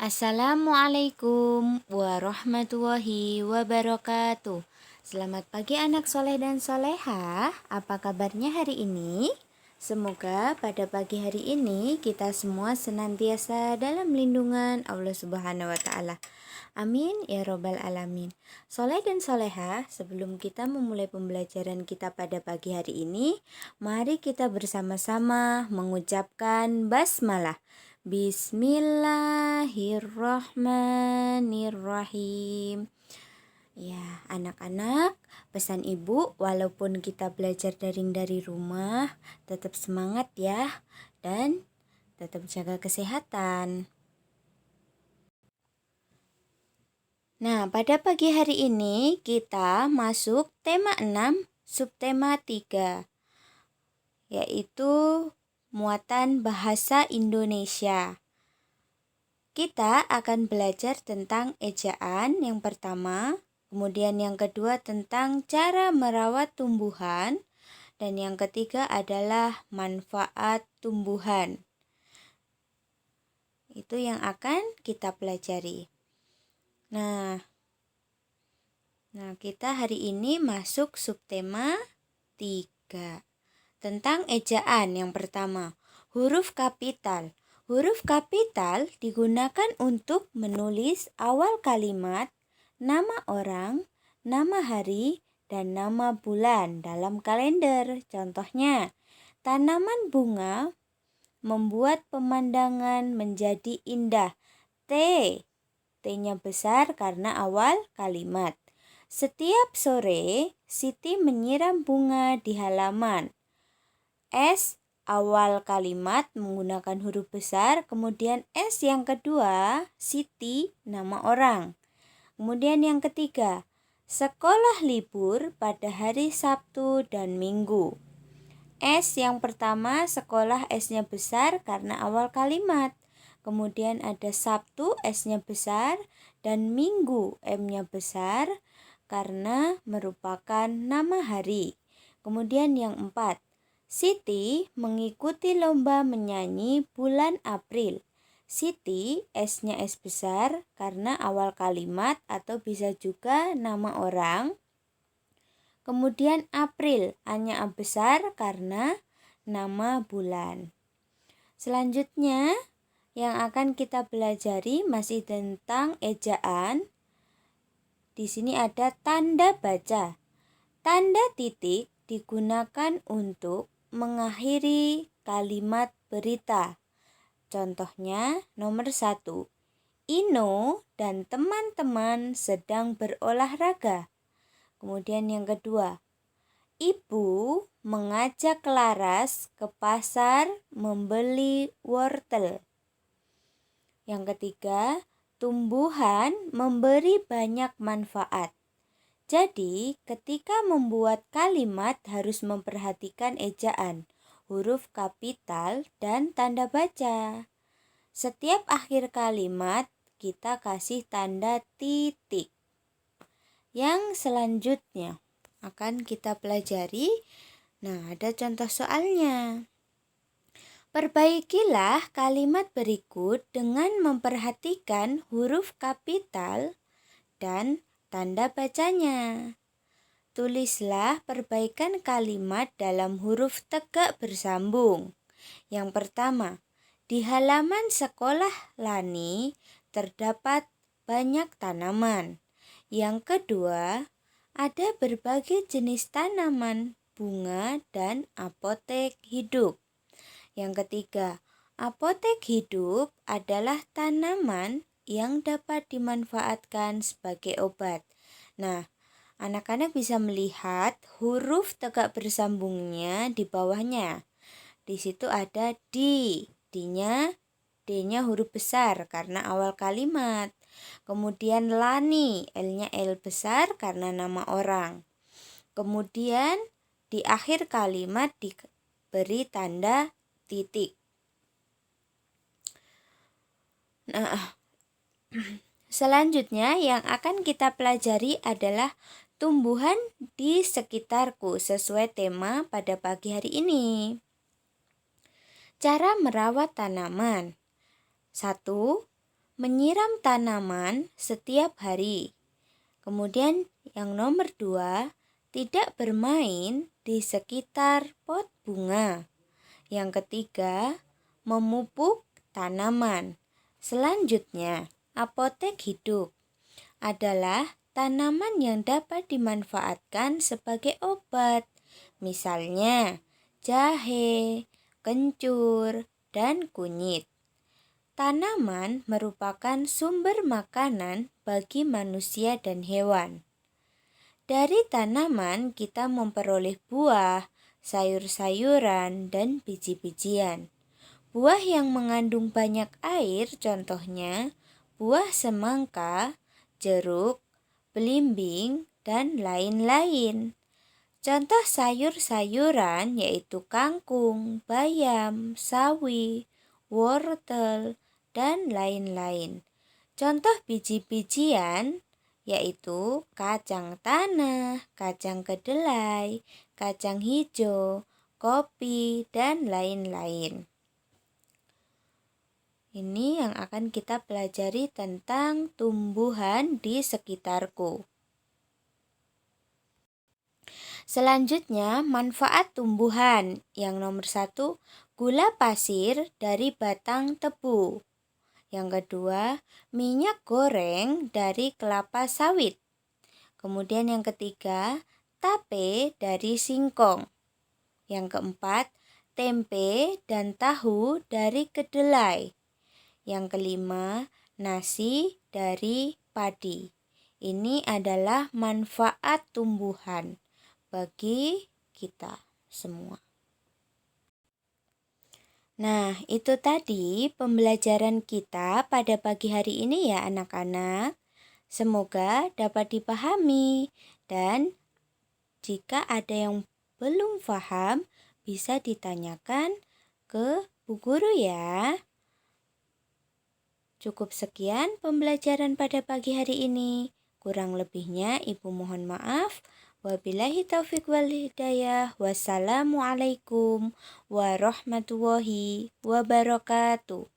Assalamualaikum warahmatullahi wabarakatuh. Selamat pagi anak soleh dan soleha. Apa kabarnya hari ini? Semoga pada pagi hari ini kita semua senantiasa dalam lindungan Allah Subhanahu wa Ta'ala. Amin ya Robbal Alamin. Soleh dan soleha, sebelum kita memulai pembelajaran kita pada pagi hari ini, mari kita bersama-sama mengucapkan basmalah. Bismillahirrahmanirrahim. Ya, anak-anak, pesan ibu, walaupun kita belajar daring dari rumah, tetap semangat ya, dan tetap jaga kesehatan. Nah, pada pagi hari ini kita masuk tema 6, subtema 3, yaitu muatan bahasa Indonesia. Kita akan belajar tentang ejaan yang pertama, kemudian yang kedua tentang cara merawat tumbuhan, dan yang ketiga adalah manfaat tumbuhan. Itu yang akan kita pelajari. Nah, kita hari ini masuk subtema 3. Tentang ejaan yang pertama, huruf kapital. Huruf kapital digunakan untuk menulis awal kalimat, nama orang, nama hari, dan nama bulan dalam kalender. Contohnya, tanaman bunga membuat pemandangan menjadi indah. T-nya besar karena awal kalimat. Setiap sore, Siti menyiram bunga di halaman. S awal kalimat menggunakan huruf besar, kemudian S yang kedua, Siti, nama orang. Kemudian yang ketiga, sekolah libur pada hari Sabtu dan Minggu. S yang pertama, sekolah S-nya besar karena awal kalimat. Kemudian ada Sabtu, S-nya besar, dan Minggu, M-nya besar karena merupakan nama hari. Kemudian yang 4, Siti mengikuti lomba menyanyi bulan April. Siti, S-nya S besar karena awal kalimat atau bisa juga nama orang. Kemudian April, A-nya A besar karena nama bulan. Selanjutnya yang akan kita pelajari masih tentang ejaan. Di sini ada tanda baca. Tanda titik digunakan untuk mengakhiri kalimat berita. Contohnya nomor 1, Ino dan teman-teman sedang berolahraga. Kemudian yang kedua, Ibu mengajak Laras ke pasar membeli wortel. Yang ketiga, tumbuhan memberi banyak manfaat. Jadi, ketika membuat kalimat harus memperhatikan ejaan, huruf kapital, dan tanda baca. Setiap akhir kalimat, kita kasih tanda titik. Yang selanjutnya akan kita pelajari. Nah, ada contoh soalnya. Perbaikilah kalimat berikut dengan memperhatikan huruf kapital dan tanda bacanya. Tulislah perbaikan kalimat dalam huruf tegak bersambung. Yang pertama, di halaman sekolah Lani terdapat banyak tanaman. Yang kedua, ada berbagai jenis tanaman, bunga, dan apotek hidup. Yang ketiga, apotek hidup adalah tanaman yang dapat dimanfaatkan sebagai obat. Nah, anak-anak bisa melihat huruf tegak bersambungnya di bawahnya. Di situ ada di, D-nya huruf besar karena awal kalimat. Kemudian Lani, L-nya L besar karena nama orang. Kemudian di akhir kalimat diberi tanda titik. Nah, selanjutnya yang akan kita pelajari adalah tumbuhan di sekitarku sesuai tema pada pagi hari ini. Cara merawat tanaman. 1. menyiram tanaman setiap hari. Kemudian yang nomor 2, tidak bermain di sekitar pot bunga. Yang ketiga, memupuk tanaman. Selanjutnya, apotek hidup adalah tanaman yang dapat dimanfaatkan sebagai obat. Misalnya, jahe, kencur, dan kunyit. Tanaman merupakan sumber makanan bagi manusia dan hewan. Dari tanaman kita memperoleh buah, sayur-sayuran, dan biji-bijian. Buah yang mengandung banyak air contohnya buah semangka, jeruk, belimbing, dan lain-lain. Contoh sayur-sayuran yaitu kangkung, bayam, sawi, wortel, dan lain-lain. Contoh biji-bijian yaitu kacang tanah, kacang kedelai, kacang hijau, kopi, dan lain-lain. Ini yang akan kita pelajari tentang tumbuhan di sekitarku. Selanjutnya, manfaat tumbuhan. Yang nomor 1, gula pasir dari batang tebu. Yang kedua, minyak goreng dari kelapa sawit. Kemudian yang ketiga, tape dari singkong. Yang keempat, tempe dan tahu dari kedelai. Yang kelima, nasi dari padi. Ini adalah manfaat tumbuhan bagi kita semua. Nah, itu tadi pembelajaran kita pada pagi hari ini ya anak-anak. Semoga dapat dipahami dan jika ada yang belum paham bisa ditanyakan ke Bu Guru ya. Cukup sekian pembelajaran pada pagi hari ini. Kurang lebihnya Ibu mohon maaf. Wabillahi taufiq wal hidayah. Wassalamualaikum warahmatullahi wabarakatuh.